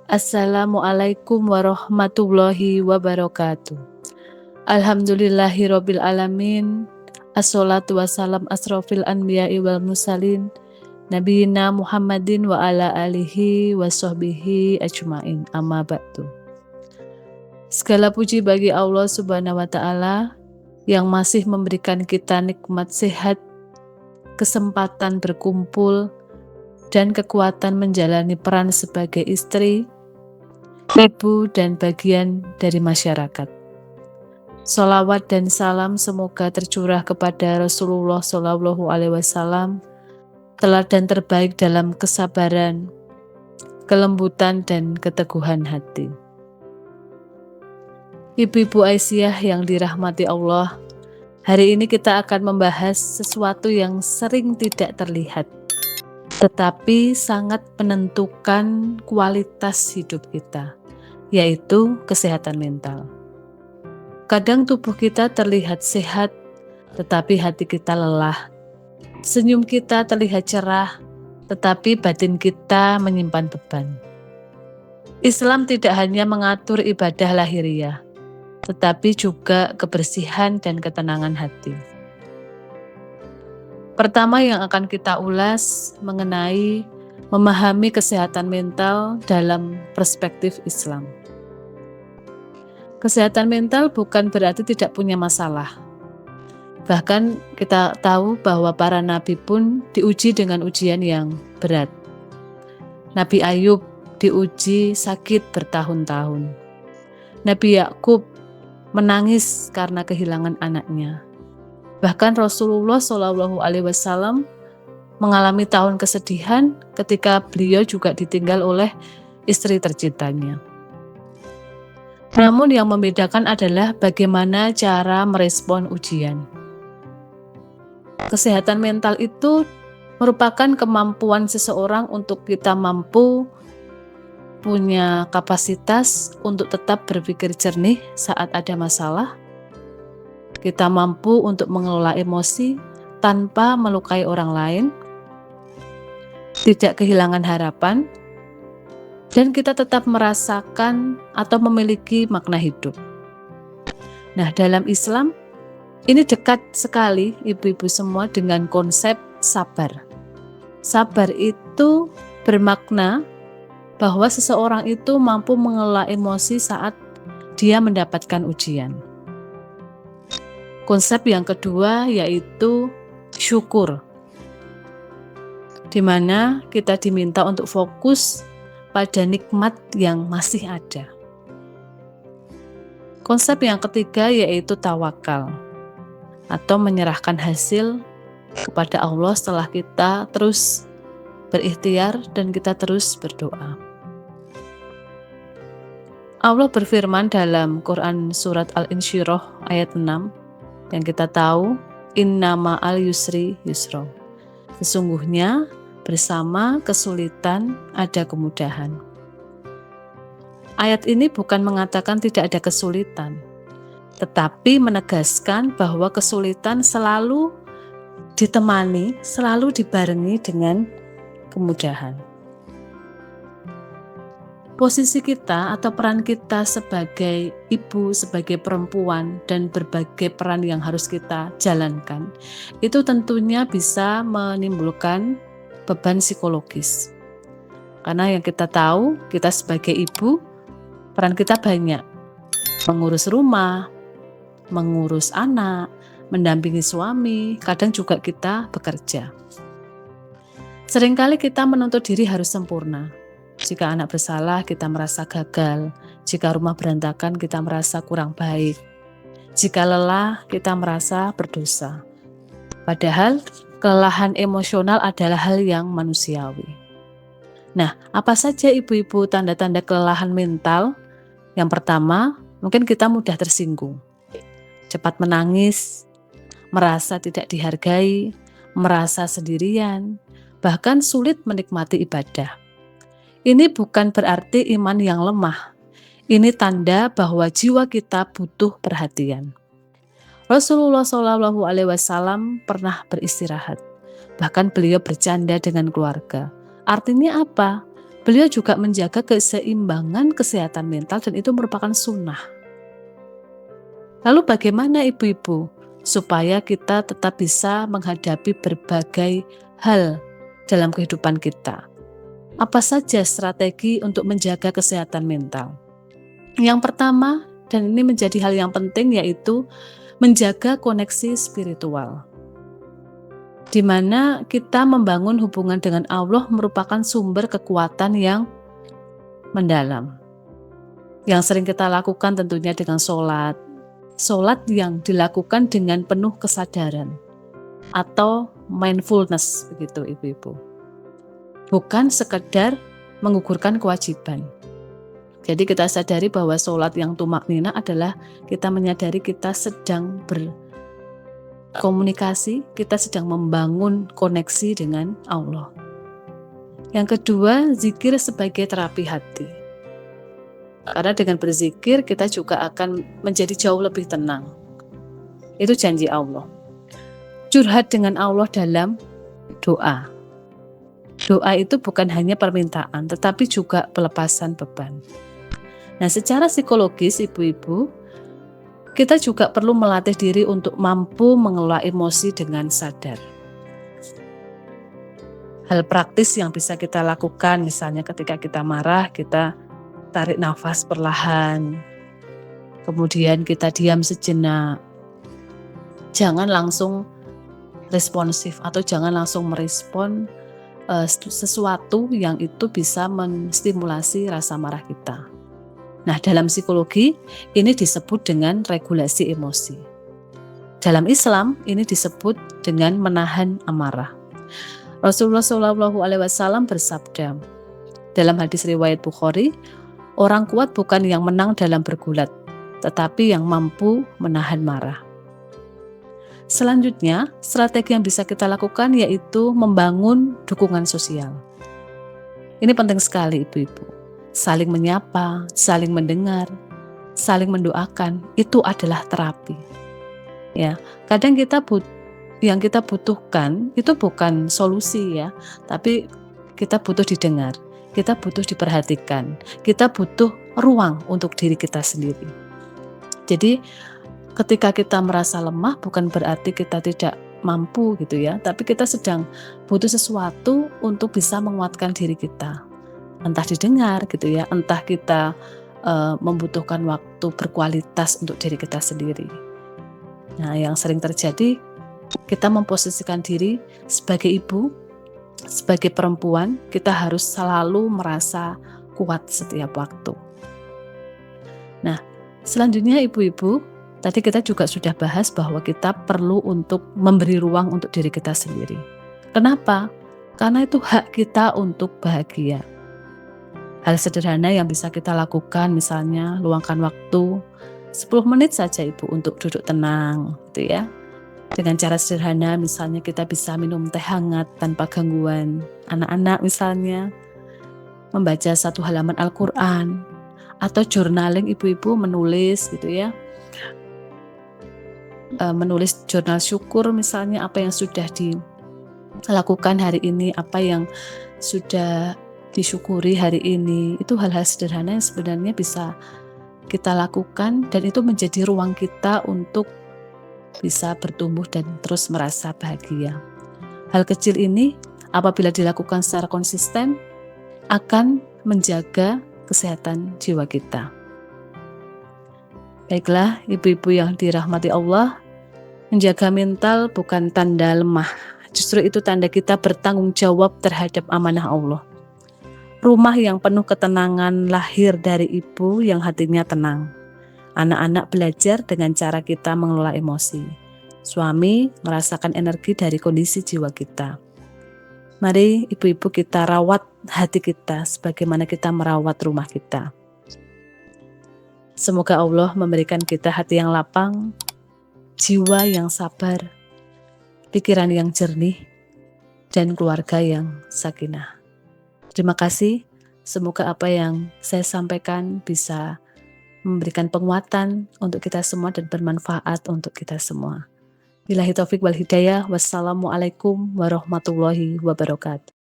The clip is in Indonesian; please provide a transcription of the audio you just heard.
Assalamualaikum warahmatullahi wabarakatuh. Alhamdulillahirabbil alamin. Assolatu wassalam asrofil anbiya'i wal mursalin nabiyina Muhammadin wa ala alihi wa sahbihi ajmain. Amma ba'du. Segala puji bagi Allah Subhanahu wa taala yang masih memberikan kita nikmat sehat, kesempatan berkumpul, dan kekuatan menjalani peran sebagai istri, ibu, dan bagian dari masyarakat. Sholawat dan salam semoga tercurah kepada Rasulullah Shallallahu Alaihi Wasallam, teladan terbaik dalam kesabaran, kelembutan, dan keteguhan hati. Ibu-ibu Aisyah yang dirahmati Allah, hari ini kita akan membahas sesuatu yang sering tidak terlihat, tetapi sangat menentukan kualitas hidup kita, yaitu kesehatan mental. Kadang tubuh kita terlihat sehat, tetapi hati kita lelah. Senyum kita terlihat cerah, tetapi batin kita menyimpan beban. Islam tidak hanya mengatur ibadah lahiriah, tetapi juga kebersihan dan ketenangan hati. Pertama yang akan kita ulas mengenai memahami kesehatan mental dalam perspektif Islam. Kesehatan mental bukan berarti tidak punya masalah. Bahkan kita tahu bahwa para nabi pun diuji dengan ujian yang berat. Nabi Ayub diuji sakit bertahun-tahun. Nabi Yakub menangis karena kehilangan anaknya. Bahkan Rasulullah Shallallahu Alaihi Wasallam mengalami tahun kesedihan ketika beliau juga ditinggal oleh istri tercintanya. Namun yang membedakan adalah bagaimana cara merespon ujian. Kesehatan mental itu merupakan kemampuan seseorang untuk kita mampu punya kapasitas untuk tetap berpikir jernih saat ada masalah. Kita mampu untuk mengelola emosi tanpa melukai orang lain, tidak kehilangan harapan, dan kita tetap merasakan atau memiliki makna hidup. Nah, dalam Islam, ini dekat sekali ibu-ibu semua dengan konsep sabar. Sabar itu bermakna bahwa seseorang itu mampu mengelola emosi saat dia mendapatkan ujian. Konsep yang kedua yaitu syukur, di mana kita diminta untuk fokus pada nikmat yang masih ada. Konsep yang ketiga yaitu tawakal, atau menyerahkan hasil kepada Allah setelah kita terus berikhtiar dan kita terus berdoa. Allah berfirman dalam Quran surat Al-Insyirah ayat 6 yang kita tahu, inna ma'al yusri yusra. Sesungguhnya bersama kesulitan ada kemudahan. Ayat ini bukan mengatakan tidak ada kesulitan, tetapi menegaskan bahwa kesulitan selalu ditemani, selalu dibarengi dengan kemudahan. Posisi kita atau peran kita sebagai ibu, sebagai perempuan, dan berbagai peran yang harus kita jalankan, itu tentunya bisa menimbulkan beban psikologis. Karena yang kita tahu, kita sebagai ibu, peran kita banyak. Mengurus rumah, mengurus anak, mendampingi suami, kadang juga kita bekerja. Seringkali kita menuntut diri harus sempurna. Jika anak bersalah, kita merasa gagal. Jika rumah berantakan, kita merasa kurang baik. Jika lelah, kita merasa berdosa. Padahal, kelelahan emosional adalah hal yang manusiawi. Nah, apa saja ibu-ibu tanda-tanda kelelahan mental? Yang pertama, mungkin kita mudah tersinggung. Cepat menangis, merasa tidak dihargai, merasa sendirian, bahkan sulit menikmati ibadah. Ini bukan berarti iman yang lemah. Ini tanda bahwa jiwa kita butuh perhatian. Rasulullah Shallallahu Alaihi Wasallam pernah beristirahat. Bahkan beliau bercanda dengan keluarga. Artinya apa? Beliau juga menjaga keseimbangan kesehatan mental dan itu merupakan sunnah. Lalu bagaimana ibu-ibu supaya kita tetap bisa menghadapi berbagai hal dalam kehidupan kita? Apa saja strategi untuk menjaga kesehatan mental? Yang pertama, dan ini menjadi hal yang penting, yaitu menjaga koneksi spiritual, di mana kita membangun hubungan dengan Allah merupakan sumber kekuatan yang mendalam. Yang sering kita lakukan tentunya dengan sholat yang dilakukan dengan penuh kesadaran atau mindfulness, begitu ibu-ibu. Bukan sekedar menggugurkan kewajiban. Jadi kita sadari bahwa sholat yang tumaknina adalah kita menyadari kita sedang berkomunikasi, kita sedang membangun koneksi dengan Allah. Yang kedua, zikir sebagai terapi hati. Karena dengan berzikir kita juga akan menjadi jauh lebih tenang. Itu janji Allah. Curhat dengan Allah dalam doa. Doa itu bukan hanya permintaan, tetapi juga pelepasan beban. Nah, secara psikologis ibu-ibu, kita juga perlu melatih diri untuk mampu mengelola emosi dengan sadar. Hal praktis yang bisa kita lakukan, misalnya ketika kita marah, kita tarik nafas perlahan, kemudian kita diam sejenak. Jangan langsung responsif atau jangan langsung merespon sesuatu yang itu bisa menstimulasi rasa marah kita. Nah, dalam psikologi ini disebut dengan regulasi emosi. Dalam Islam ini disebut dengan menahan amarah. Rasulullah SAW bersabda dalam hadis riwayat Bukhari, orang kuat bukan yang menang dalam bergulat, tetapi yang mampu menahan marah. Selanjutnya, strategi yang bisa kita lakukan yaitu membangun dukungan sosial. Ini penting sekali ibu-ibu. Saling menyapa, saling mendengar, saling mendoakan, itu adalah terapi. Ya, kadang yang kita butuhkan itu bukan solusi ya, tapi kita butuh didengar, kita butuh diperhatikan, kita butuh ruang untuk diri kita sendiri. Jadi ketika kita merasa lemah bukan berarti kita tidak mampu gitu ya, tapi kita sedang butuh sesuatu untuk bisa menguatkan diri kita. Entah didengar gitu ya, entah kita membutuhkan waktu berkualitas untuk diri kita sendiri. Nah, yang sering terjadi, kita memposisikan diri sebagai ibu, sebagai perempuan, kita harus selalu merasa kuat setiap waktu. Nah, selanjutnya ibu-ibu, tadi kita juga sudah bahas bahwa kita perlu untuk memberi ruang untuk diri kita sendiri. Kenapa? Karena itu hak kita untuk bahagia. Hal sederhana yang bisa kita lakukan, misalnya luangkan waktu 10 menit saja ibu untuk duduk tenang gitu ya. Dengan cara sederhana, misalnya kita bisa minum teh hangat tanpa gangguan anak-anak, misalnya membaca satu halaman Al-Quran, atau journaling ibu-ibu, menulis gitu ya, menulis jurnal syukur misalnya, apa yang sudah dilakukan hari ini, apa yang sudah disyukuri hari ini. Itu hal-hal sederhana yang sebenarnya bisa kita lakukan dan itu menjadi ruang kita untuk bisa bertumbuh dan terus merasa bahagia. Hal kecil ini apabila dilakukan secara konsisten akan menjaga kesehatan jiwa kita. Baiklah ibu-ibu yang dirahmati Allah, menjaga mental bukan tanda lemah, justru itu tanda kita bertanggung jawab terhadap amanah Allah. Rumah yang penuh ketenangan lahir dari ibu yang hatinya tenang. Anak-anak belajar dengan cara kita mengelola emosi. Suami merasakan energi dari kondisi jiwa kita. Mari ibu-ibu kita rawat hati kita sebagaimana kita merawat rumah kita. Semoga Allah memberikan kita hati yang lapang, jiwa yang sabar, pikiran yang jernih, dan keluarga yang sakinah. Terima kasih, semoga apa yang saya sampaikan bisa memberikan penguatan untuk kita semua dan bermanfaat untuk kita semua. Billahi taufik wal hidayah. Wassalamualaikum warahmatullahi wabarakatuh.